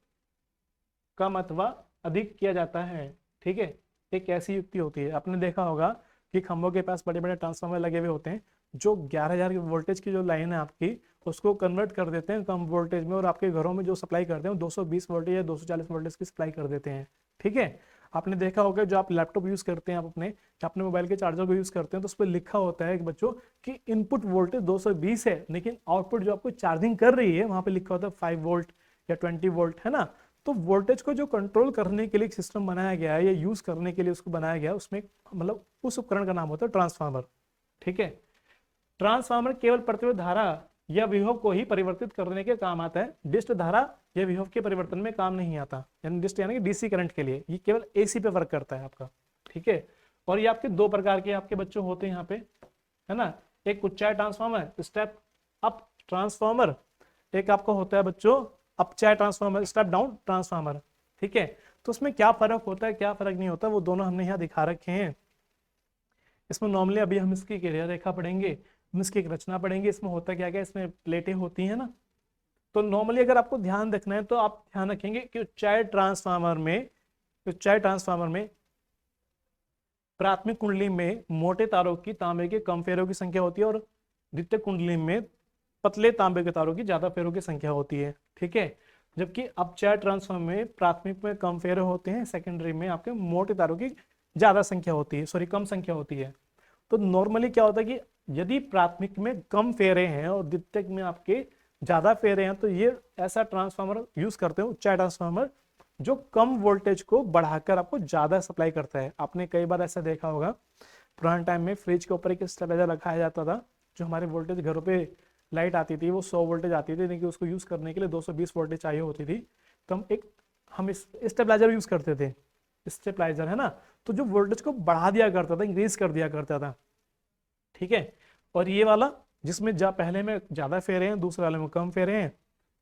कम अथवा अधिक किया जाता है, ठीक है। एक ऐसी युक्ति होती है, आपने देखा होगा कि खंभों के पास बड़े बड़े ट्रांसफार्मर लगे हुए होते हैं, जो 11,000 वोल्टेज की जो लाइन है आपकी, उसको कन्वर्ट कर देते हैं कम वोल्टेज में, और आपके घरों में जो सप्लाई करते हैं 220 वोल्टेज या 240 वोल्टेज की सप्लाई कर देते हैं, ठीक है। आपने देखा होगा जो आप लैपटॉप यूज करते हैं, आप अपने मोबाइल के चार्जर को यूज करते हैं, तो उस पर लिखा होता है कि बच्चों कि इनपुट वोल्टेज 220 है, लेकिन आउटपुट जो आपको चार्जिंग कर रही है वहां पे लिखा होता है 5 वोल्ट या 20 वोल्ट, है ना। तो वोल्टेज को जो कंट्रोल करने के लिए एक सिस्टम बनाया गया है या यूज करने के लिए उसको बनाया गया है, उसमें मतलब उस उपकरण का नाम होता है ट्रांसफार्मर, ठीक है। ट्रांसफार्मर केवल प्रतिरोध धारा या विभव को ही परिवर्तित करने के काम आता है, डिस्ट धारा या विभव के परिवर्तन में काम नहीं आता, यानी डिस्ट यानी कि डीसी करंट के लिए, ये केवल एसी पे वर्क करता है आपका, ठीक है। और ये आपके 2 प्रकार के आपके बच्चों होते हैं यहाँ पे, है ना, एक उच्चाई ट्रांसफार्मर, स्टेप अप ट्रांसफार्मर, एक आपका होता है बच्चों अपचाई ट्रांसफार्मर, स्टेप डाउन ट्रांसफार्मर, ठीक है। तो उसमें क्या फर्क होता है, क्या फर्क नहीं होता, वो दोनों हमने यहाँ दिखा रखे हैं। इसमें नॉर्मली अभी हम इसकी क्रिया रेखा पढ़ेंगे, हम इसकी एक रचना पढ़ेंगे। इसमें होता क्या क्या, इसमें प्लेटें होती हैं ना, तो नॉर्मली अगर आपको ध्यान रखना है तो आप ध्यान रखेंगे कि उच्चाई ट्रांसफार्मर में प्राथमिक कुंडली में मोटे तारों की तांबे के कम फेरों की संख्या होती है, और द्वितीय कुंडली में पतले तांबे के तारों की ज्यादा फेरों की संख्या होती है, ठीक है। जबकि अपचाई ट्रांसफार्मर में प्राथमिक में कम फेरे होते हैं, सेकेंडरी में आपके मोटे तारों की ज्यादा संख्या होती है, सॉरी कम संख्या होती है। तो नॉर्मली क्या होता है कि यदि प्राथमिक में कम फेरे हैं और द्वितीयक में आपके ज्यादा फेरे हैं, तो ये ऐसा ट्रांसफार्मर यूज करते हैं, उच्चाई ट्रांसफार्मर, जो कम वोल्टेज को बढ़ाकर आपको ज्यादा सप्लाई करता है। आपने कई बार ऐसा देखा होगा, पुराने टाइम में फ्रिज के ऊपर एक स्टेबलाइजर रखाया जाता था, जो हमारे वोल्टेज घरों पे लाइट आती थी वो 100 वोल्टेज आती थी, लेकिन उसको यूज करने के लिए 220 वोल्टेज चाहिए होती थी, तो हम इस स्टेबलाइजर यूज करते थे, स्टेबलाइजर, है ना। तो जो वोल्टेज को बढ़ा दिया करता था, इंक्रीज कर दिया करता था, ठीक है। और ये वाला जिसमें पहले में ज्यादा फेरे हैं, दूसरे वाले में कम फेरे हैं,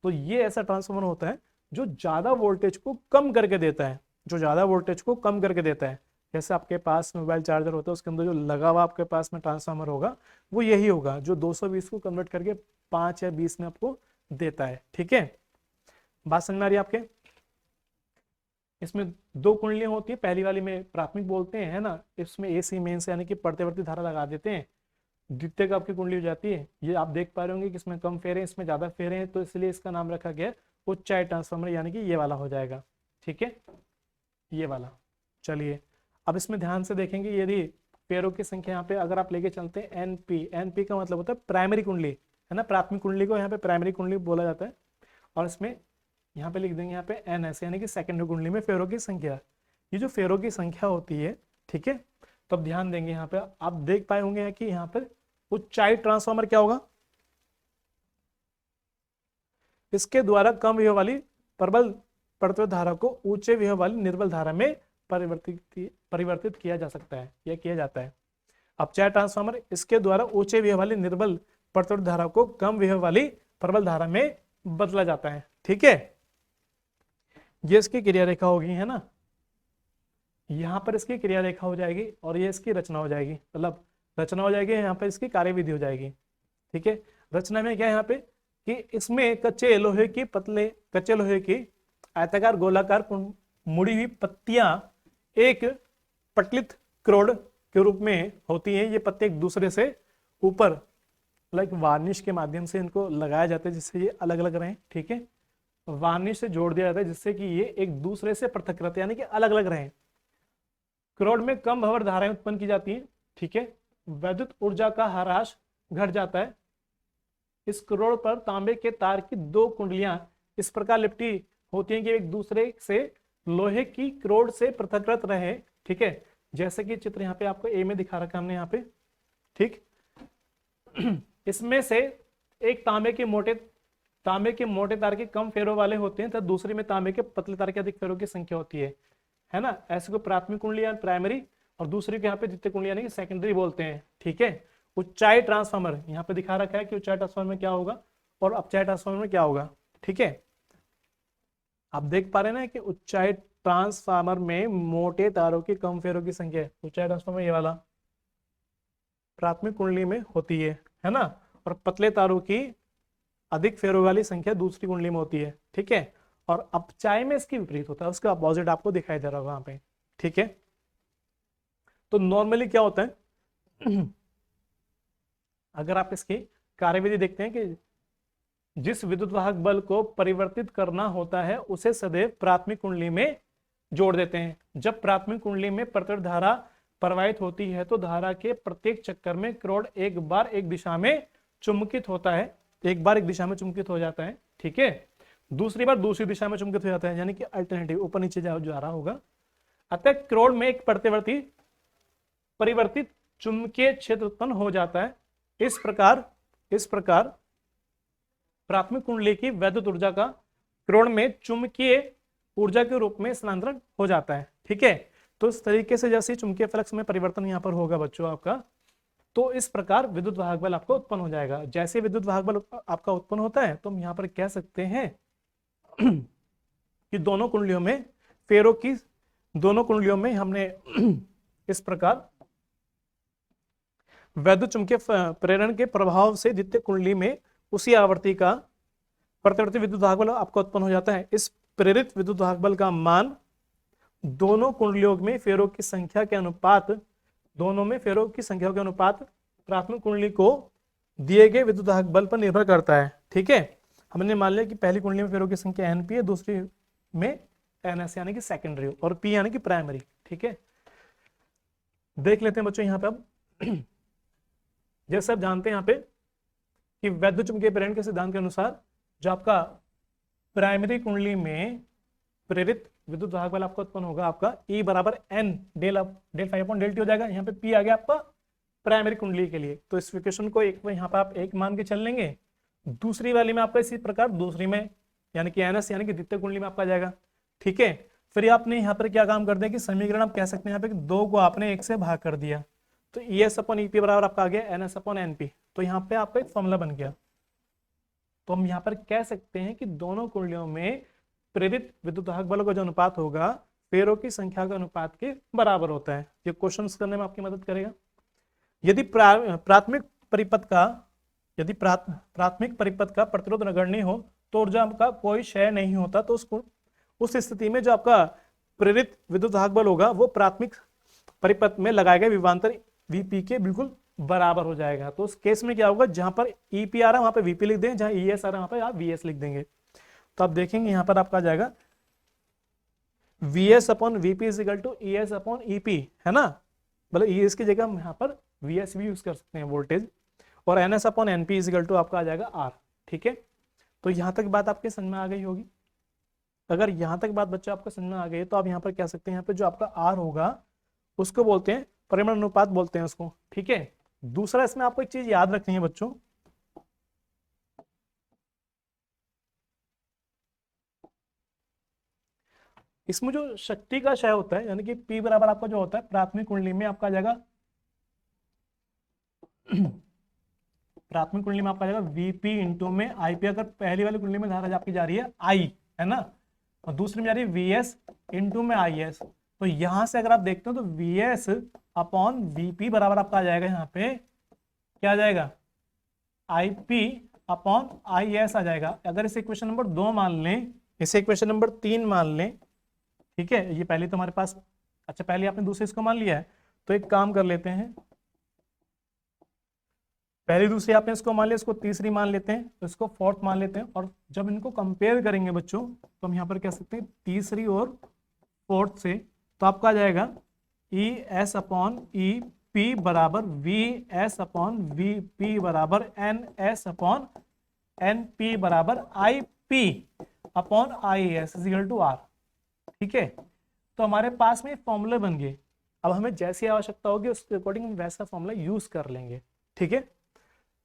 तो ये ऐसा ट्रांसफार्मर होता है जो ज्यादा वोल्टेज को कम करके देता है, जो ज्यादा वोल्टेज को कम करके देता है। जैसे आपके पास मोबाइल चार्जर होता है, उसके अंदर जो लगा हुआ आपके पास में ट्रांसफार्मर होगा, वो यही होगा जो 220 को कन्वर्ट करके 5 या 20 में आपको देता है, ठीक है। बात समझ में आ रही है आपके। इसमें 2 कुंडलियां होती है, पहली वाली में प्राथमिक बोलते हैं, है ना, इसमें एसी मेंस यानी कि प्रतिवर्ती धारा लगा देते हैं। द्वितीय का आपकी कुंडली हो जाती है, ये आप देख पा रहे होंगे कि इसमें कम फेरे हैं, इसमें ज्यादा फेरे हैं, तो इसलिए इसका नाम रखा गया उच्चाई ट्रांसफार्मर, यानी कि ये वाला हो जाएगा, ठीक है, ये वाला, चलिए अब इसमें ध्यान से देखेंगे, यदि फेरों की संख्या यहाँ पे अगर आप लेके चलते हैं एनपी, एनपी का मतलब होता है प्राइमरी कुंडली, है ना, प्राथमिक कुंडली को यहाँ पे प्राइमरी कुंडली बोला जाता है। और इसमें यहाँ पे लिख देंगे यहाँ पे एन एस, यानी कि सेकेंडरी कुंडली में फेरों की संख्या। ये जो फेरों की संख्या होती है, ठीक है, तो अब ध्यान देंगे यहाँ पे आप देख पाए होंगे कि यहाँ पर ऊंचाई ट्रांसफार्मर क्या होगा, इसके द्वारा कम विभव वाली प्रबल पड़त्व धारा को ऊंचे विभव वाली निर्बल धारा में परिवर्तित किया जा सकता है, यह किया जाता है। अपचाय ट्रांसफार्मर इसके द्वारा ऊंचे विभव वाली निर्बल पड़त्व धारा को कम विभव वाली प्रबल धारा में बदला जाता है, ठीक है। ये इसकी क्रिया रेखा होगी, है ना, यहाँ पर इसकी क्रिया रेखा हो जाएगी और ये इसकी रचना हो जाएगी, मतलब रचना हो जाएगी, यहाँ पर इसकी कार्यविधि हो जाएगी, ठीक है। रचना में क्या है यहाँ पे कि इसमें कच्चे लोहे की आयताकार गोलाकार मुड़ी हुई पत्तियां एक पटलित क्रोड के रूप में होती हैं। ये पत्ते एक दूसरे से ऊपर लाइक वार्निश के माध्यम से इनको लगाया जाता है जिससे ये अलग अलग रहें, ठीक है। वार्निश से जोड़ दिया जाता है जिससे कि ये एक दूसरे से पृथक रहते हैं, यानी कि अलग अलग रहें। क्रोड में कम भंवर धाराएं उत्पन्न की जाती हैं, ठीक है। वैद्युत ऊर्जा का ह्रास घट जाता है। इस क्रोड पर तांबे के तार की दो कुंडलियां इस प्रकार लिपटी होती हैं कि एक दूसरे से लोहे की क्रोड से पृथकृत रहे, ठीक है। जैसे कि चित्र यहाँ पे आपको ए में दिखा रखा हमने यहाँ पे, ठीक। इसमें से एक तांबे के मोटे तार के कम फेरों वाले होते हैं तथा दूसरे में तांबे के पतले तार के अधिक फेरों की संख्या होती है ना। ऐसे को प्राथमिक कुंडली या प्राइमरी और दूसरी को यहाँ पे द्वितीय कुंडली यानी कि सेकेंडरी बोलते हैं, ठीक है। उच्चाई ट्रांसफार्मर यहाँ पे दिखा रखा है कि उच्चाई ट्रांसफार्मर में क्या होगा और अपचाई ट्रांसफार्मर में क्या होगा, ठीक है। आप देख पा रहे हैं ना कि उच्चाई ट्रांसफार्मर में मोटे तारों की कम फेरों की संख्या उच्चाई ट्रांसफार्मर ये वाला प्राथमिक कुंडली में होती है ना, और पतले तारों की अधिक फेरों वाली संख्या दूसरी कुंडली में होती है, ठीक है। और अपचाई में इसकी विपरीत होता है, उसका अपोजिट आपको दिखाई दे रहा होगा यहाँ पे, ठीक है। तो नॉर्मली क्या होता है अगर आप इसकी कार्यविधि देखते हैं कि जिस विद्युत वाहक बल को परिवर्तित करना होता है उसे सदैव प्राथमिक कुंडली में जोड़ देते हैं। जब प्राथमिक कुंडली में प्रतिवर्त धारा प्रवाहित होती है तो धारा के प्रत्येक चक्कर में क्रोड एक बार एक दिशा में चुंबकित होता है, एक बार एक दिशा में चुंबकित हो जाता है, ठीक है। दूसरी बार दूसरी दिशा में चुंबकित हो जाता है, यानी कि अल्टरनेटिव ऊपर नीचे जा रहा होगा। अतः क्रोड में एक परिवर्तित चुंबकीय क्षेत्र उत्पन्न हो जाता है। इस प्रकार प्राथमिक कुंडली की वैद्युत ऊर्जा का क्रोड में चुंबकीय ऊर्जा के रूप में स्थानांतरण हो जाता है, ठीक है। तो इस तरीके से जैसे चुंबकीय फ्लक्स में परिवर्तन यहाँ पर होगा बच्चों आपका, तो इस प्रकार विद्युत वाहक बल आपको उत्पन्न हो जाएगा। जैसे विद्युत वाहक बल आपका उत्पन्न होता है तो हम यहाँ पर कह सकते हैं कि दोनों कुंडलियों में हमने इस प्रकार वैद्युत चुंबकीय प्रेरण के प्रभाव से द्वितीय कुंडली में उसी आवृत्ति का प्रतिवर्ती विद्युत वाहक बल आपको उत्पन्न हो जाता है। इस प्रेरित विद्युत वाहक बल का मान दोनों कुंडलियों में फेरों की संख्या के अनुपात प्राथमिक कुंडली को दिए गए विद्युत वाहक बल पर निर्भर करता है, ठीक है। हमने मान लिया कि पहली कुंडली में फेरों की संख्या एनपी है, दूसरी में एनएस यानी कि सेकेंडरी और पी यानी कि प्राइमरी, ठीक है। देख लेते हैं बच्चों यहाँ पे अब जैसे आप जानते हैं यहाँ पे कि वैद्युत चुंबकीय प्रेरण के सिद्धांत के अनुसार जो आपका प्राइमरी कुंडली में प्रेरित विद्युत वाहक बल आपका उत्पन्न होगा आपका E बराबर N del phi upon del t हो जाएगा। यहाँ पे P आ गया आपका प्राइमरी कुंडली के लिए, तो इस इक्वेशन को एक यहाँ पे आप एक मान के चल लेंगे। दूसरी वाली में आपका इसी प्रकार दूसरी में यानी कि NS यानी कि द्वितीय कुंडली में आपका आ जाएगा, ठीक है। फिर आपने यहाँ पर क्या काम कर दिया कि समीकरण आप कह सकते हैं यहाँ पे दो को आपने एक से भाग कर दिया, तो ES अपॉन EP बराबर आपका आ गया NS अपॉन NP, तो यहाँ पे आपका एक फॉर्मूला बन गया। तो हम यहाँ पर कह सकते हैं कि दोनों कुंडलियों में प्रेरित विद्युत वाहक बलों का जो अनुपात होगा फेरों की संख्या के अनुपात के बराबर होता है। ये क्वेश्चन करने में आपकी मदद करेगा। यदि प्राथमिक परिपथ का प्रतिरोध नगण्य हो तो ऊर्जा का कोई क्षय नहीं होता, तो उस स्थिति में जो आपका प्रेरित विद्युत वाहक बल होगा वो प्राथमिक परिपथ में लगाए गए विभवांतर वीपी के बिल्कुल बराबर हो जाएगा। तो उस केस में क्या होगा, जहां पर ईपी आ रहा है वहां पे वीपी लिख देंगे, जहां ईएस आ रहा है वहां पे आप वीएस लिख देंगे। तो आप देखेंगे यहां पर आपका आ जाएगा V S upon VP is equal to E S upon EP, है ना, मतलब ई एस की जगह हम यहाँ पर वी एस भी यूज कर सकते हैं वोल्टेज, और N S upon N P is equal to आपका आ जाएगा आर। ठीक है, तो यहाँ तक बात आपके समझ में आ गई होगी। अगर यहाँ तक बात बच्चों आपको समझ में आ गई है तो आप यहाँ पर कह सकते हैं, यहाँ पे जो आपका आर होगा उसको बोलते हैं परिमाण अनुपात बोलते हैं उसको। ठीक है, दूसरा इसमें आपको एक चीज याद रखनी है बच्चों, इसमें जो शक्ति का क्षय होता है, यानी कि P बराबर आपका जो होता है प्राथमिक कुंडली में आपका आ जाएगा प्राथमिक कुंडली में आपका आ जाएगा Vp इंटू में Ip। अगर पहली वाली कुंडली में धारा आपकी जा रही है I, है ना, और दूसरी में जा रही है Vs इंटू में Is, तो यहां से अगर आप देखते हो तो Vs अपॉन Vp बराबर आपका आ जाएगा, यहाँ पे क्या आ जाएगा, Ip अपॉन Is आ जाएगा। अगर इसे इक्वेशन नंबर 2 मान लें, इसे इक्वेशन नंबर 3 मान लें, ठीक है, ये पहले तो हमारे पास, अच्छा पहले आपने दूसरे इसको मान लिया है, तो एक काम कर लेते हैं, पहली दूसरी आपने इसको मान लिया, इसको तीसरी मान लेते हैं, तो इसको फोर्थ मान लेते हैं, और जब इनको कंपेयर करेंगे बच्चों तो हम यहाँ पर कह सकते हैं तीसरी और फोर्थ से, तो आपका आ जाएगा E S upon E P बराबर V S upon V P बराबर N S upon N P बराबर I P upon I S is equal to R. ठीक है, तो हमारे पास में फॉर्मूले बन गए, अब हमें जैसी आवश्यकता होगी उसके अकॉर्डिंग हम वैसा फॉर्मूला यूज कर लेंगे। ठीक है,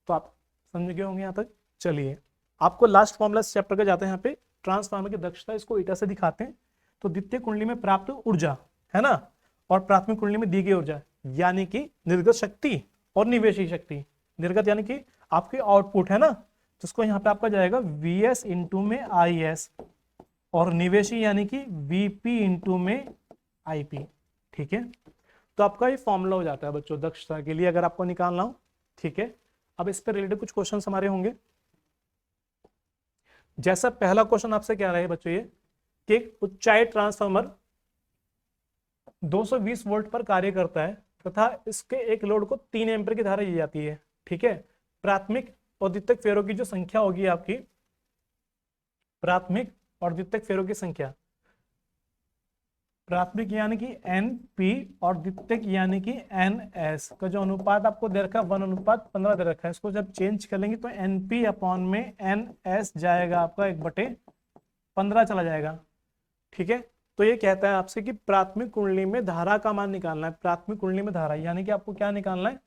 तो आप समझ गए होंगे यहाँ तक। चलिए आपको लास्ट फॉर्मूला चैप्टर का जाते हैं, यहाँ पे ट्रांसफार्मर की दक्षता इसको ईटा से दिखाते हैं। तो द्वितीय कुंडली में प्राप्त ऊर्जा, है ना, और प्राथमिक कुंडली में दी गई ऊर्जा, यानी कि निर्गत शक्ति और निवेशी शक्ति। निर्गत यानी कि आपकी आउटपुट, है ना, तो इसको यहाँ पे आपका जाएगा वी एस इंटू में आई एस, और निवेशी यानी कि वीपी इंटू में आईपी। ठीक है, तो आपका ये फॉर्मूला हो जाता है बच्चों दक्षता के लिए, अगर आपको निकालना हो। ठीक है, अब इस पर रिलेटेड कुछ क्वेश्चन हमारे होंगे। जैसा पहला क्वेश्चन आपसे क्या रहा है बच्चों, ये कि एक ऊंचाई ट्रांसफार्मर 220 वोल्ट पर कार्य करता है तथा इसके एक लोड को 3 एम्पीयर की धारा दी जाती है। ठीक है, प्राथमिक और द्वितीयक फेरों की जो संख्या होगी आपकी, प्राथमिक और द्वितीयक फेरों की संख्या, प्राथमिक यानी कि NP और द्वितीयक यानी कि NS का जो अनुपात आपको दे रखा है 1:15 दे रखा है, इसको जब चेंज कर लेंगे तो NP अपॉन में NS जाएगा आपका 1/15 चला जाएगा। ठीक है, तो ये कहता है आपसे कि प्राथमिक कुंडली में धारा का मान निकालना है, प्राथमिक कुंडली में धारा यानी कि आपको क्या निकालना है,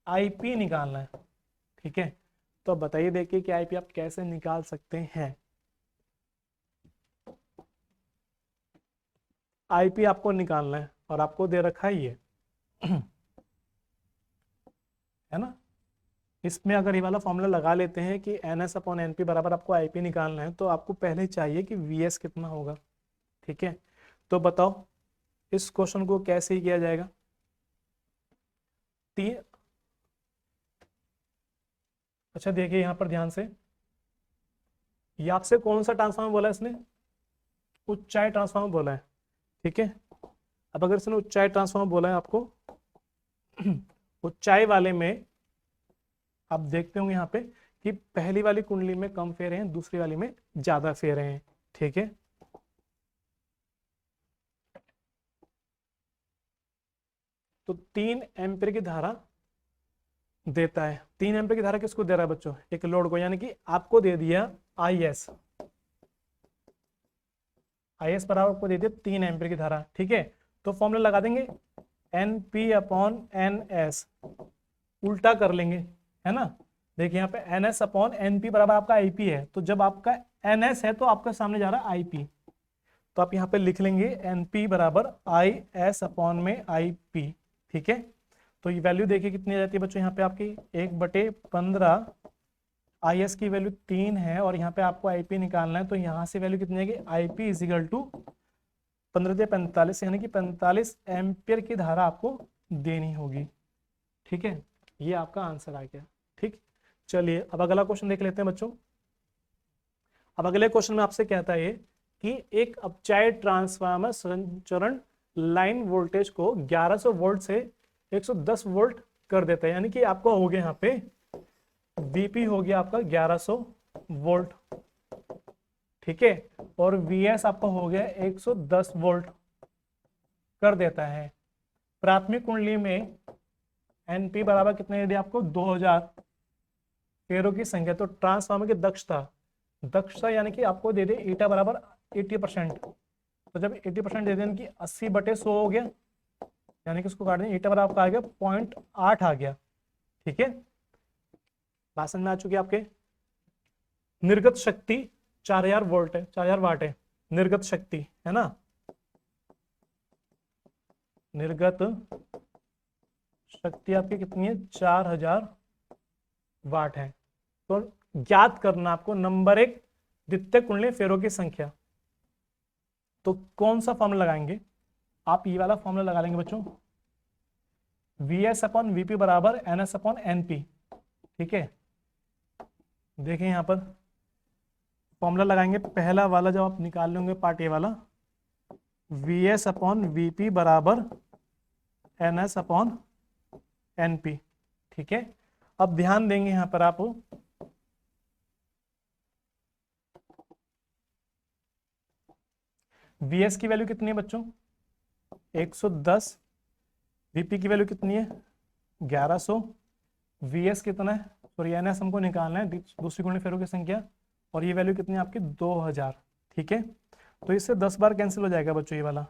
IP निकालना है। ठीक है, तो अब बताइए देखिए कि IP आप कैसे निकाल सकते हैं। IP आपको निकालना है और आपको दे रखा है ये है ना, इसमें अगर ये वाला फॉर्मूला लगा लेते हैं कि NS अपॉन NP बराबर आपको IP निकालना है, तो आपको पहले चाहिए कि VS कितना होगा। ठीक है, तो बताओ इस क्वेश्चन को कैसे किया जाएगा। अच्छा देखिए यहाँ पर ध्यान से, ये आपसे कौन सा ट्रांसफार्मर बोला है इसने, ऊंचाई ट्रांसफार्मर बोला है। ठीक है, अब अगर इसने ऊंचाई ट्रांसफार्मर बोला है आपको ऊंचाई वाले में आप देखते होंगे यहाँ पे कि पहली वाली कुंडली में कम फेरे हैं, दूसरी वाली में ज्यादा फेरे हैं। ठीक है, तो 3 एम्पीयर की धारा देता है। 3 एम्पीयर की धारा किसको दे रहा है बच्चों, एक लोड को, यानी कि आपको दे दिया IS, IS बराबर आपको दे दिया 3 एम्पीयर की धारा। ठीक है, तो फॉर्मूला लगा देंगे NP अपॉन NS, उल्टा कर लेंगे, है ना। देखिए यहाँ पे NS अपॉन NP बराबर आपका IP है, तो जब आपका NS है तो आपका सामने जा रहा है IP, तो आप यहाँ पे लिख लेंगे NP बराबर IS अपॉन में IP। ठीक है, तो ये वैल्यू देखिए कितनी आ जाती है बच्चों, यहाँ पे आपकी 1/15, IS की वैल्यू 3 है और यहाँ पे आपको IP निकालना है, तो यहाँ से वैल्यू कितनी आएगी, IP इज इक्वल टू 15/45 यानी कि 45 एम्पियर की धारा आपको देनी होगी। ठीक है, ये आपका आंसर आ गया। ठीक, चलिए अब अगला क्वेश्चन देख लेते हैं बच्चों। अब अगले क्वेश्चन में आपसे कहता है कि एक अपचायी ट्रांसफार्मर संचरण लाइन वोल्टेज को 1100 वोल्ट से 110 वोल्ट कर देता है, यानी कि आपको हो गया यहाँ पे VP हो गया आपका 1100 वोल्ट। ठीक है, और Vs आपका हो गया 110 वोल्ट कर देता है। प्राथमिक कुंडली में एनपी बराबर कितने दे दिया आपको, 2000 फेरों की संख्या। तो ट्रांसफार्मर की दक्षता यानी कि आपको दे दे ईटा बराबर 80%। तो जब 80% दे दें कि 80/100 हो गया, यानी कि उसको काट दें, ईटा बराबर आपका आ गया 0.8 आ गया। ठीक है, बात समझ में आ चुकी है आपके। निर्गत शक्ति 4000 वोल्ट है, 4000 वाट है निर्गत शक्ति, है ना। निर्गत शक्ति आपकी कितनी है, 4000 वाट है। तो ज्ञात करना आपको नंबर 1 द्वितीयक कुंडली फेरों की संख्या। तो कौन सा फॉर्मूला लगाएंगे आप, ये वाला फॉर्मूला लगा लेंगे बच्चों, Vs/Vp बराबर NS/NP। ठीक है, देखें यहां पर फॉर्मूला लगाएंगे, पहला वाला जब आप निकाल लेंगे पार्ट ए वाला, Vs/Vp बराबर NS/NP। ठीक है, अब ध्यान देंगे यहां पर आप, Vs की वैल्यू कितनी है बच्चों, 110, Vp की वैल्यू कितनी है 1100, Vs कितना है, सॉरी NS हमको निकालना है, दूसरी कुंडली फेरों की संख्या, और ये वैल्यू कितनी है आपकी 2000। ठीक है, तो इससे 10 बार कैंसिल हो जाएगा बच्चों ये वाला।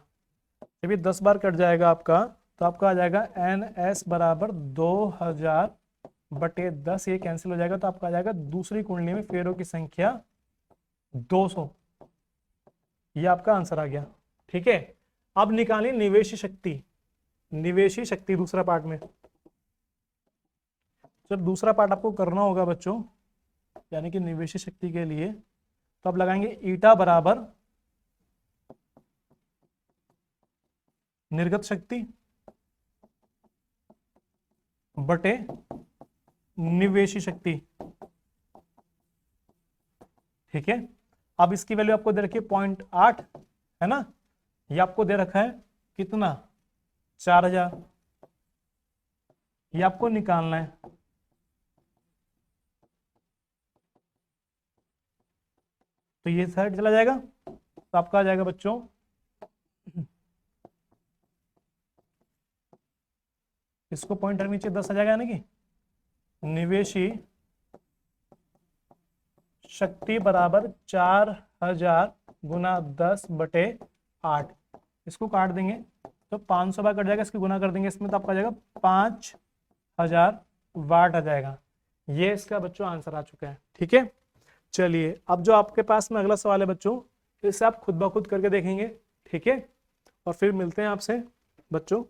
जब ये 10 बार कट जाएगा आपका, तो आपका आ जाएगा NS बराबर 2000/10, ये कैंसिल हो जाएगा, तो आपका आ जाएगा दूसरी कुंडली में फेरों की संख्या 200। ये आपका आंसर आ गया। ठीक है, अब निकालिए निवेशी शक्ति। निवेशी शक्ति दूसरा पार्ट में, जब दूसरा पार्ट आपको करना होगा बच्चों, यानी कि निवेशी शक्ति के लिए, तो आप लगाएंगे ईटा बराबर निर्गत शक्ति बटे निवेशी शक्ति। ठीक है, अब इसकी वैल्यू आपको दे रखी है 0.8, है ना, ये आपको दे रखा है कितना 4000, ये आपको निकालना है। तो ये साइड चला जाएगा, तो आपका आ जाएगा बच्चों इसको पॉइंट रख नीचे 10 आ जाएगा, यानी कि निवेशी शक्ति बराबर 4000 गुना 10/8। इसको काट देंगे तो 500 बार कट जाएगा, इसकी गुना कर देंगे इसमें, तो आपका आ जाएगा 5000 वाट आ जाएगा। ये इसका बच्चों आंसर आ चुका है। ठीक है, चलिए अब जो आपके पास में अगला सवाल है बच्चों, इसे आप खुद ब खुद करके देखेंगे। ठीक है, और फिर मिलते हैं आपसे बच्चों